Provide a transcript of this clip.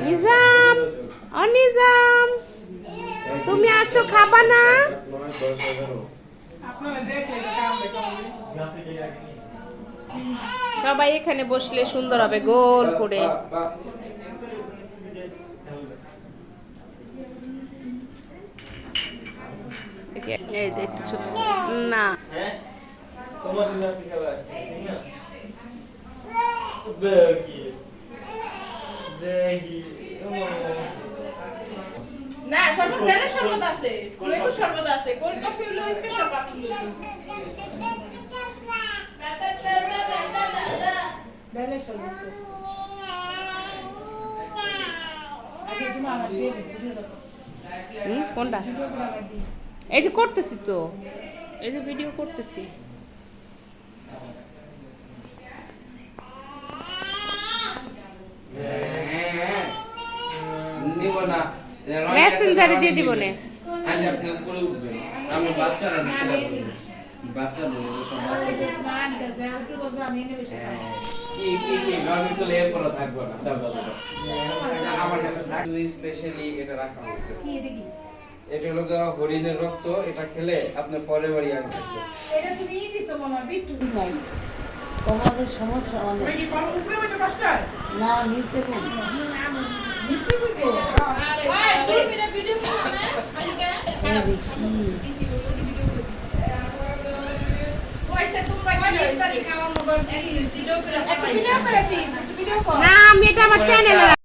নিজাম, ও নিজাম, তুমি আসো, খাবা না? সবাই এখানে বসলে সুন্দর হবে, গোল করে। এই যে একটু ছোট না, না শরবত গেলে শরবত আছে, লেবু শরবত আছে, কোল্ড কফি হলো স্পেশাল কফি হলো বেলে শরবত আগে তুমি আমার দিয়ে দিস ভিডিও দেখো। কোনটা? এই যে করতেছি তো, এই যে ভিডিও করতেছি। মেসেঞ্জারে দিয়ে দিব না। আপনি উপরে উঠবেন, আমি বাচ্চারা নিচে রাখবো, বাচ্চা নেই সব বাচ্চা কি আমি তো লেয়ার করা থাকবো না, আমার কাছে থাকবে স্পেশালি এটা রাখা হয়েছে। কি এটা কি? এটা হলো হরিণের রক্ত, এটা খেলে আপনার ফরএভার ইয়াং থাকবে। এটা তুমি দিছো মনে হয় বিট্টু ভাই। তোমাদের সমস্যা অনেক। কি কোন উপরে বইতে কষ্ট হয়? না নিচে কোন নিচে বইতে আরে ভাই শুরু করে ভিডিও করো না আজকে কইছে তোমরা কি হইছে খাওয়া মগর ভিডিও করে প্লিজ ভিডিও করো না, আমি এটা আমার চ্যানেলে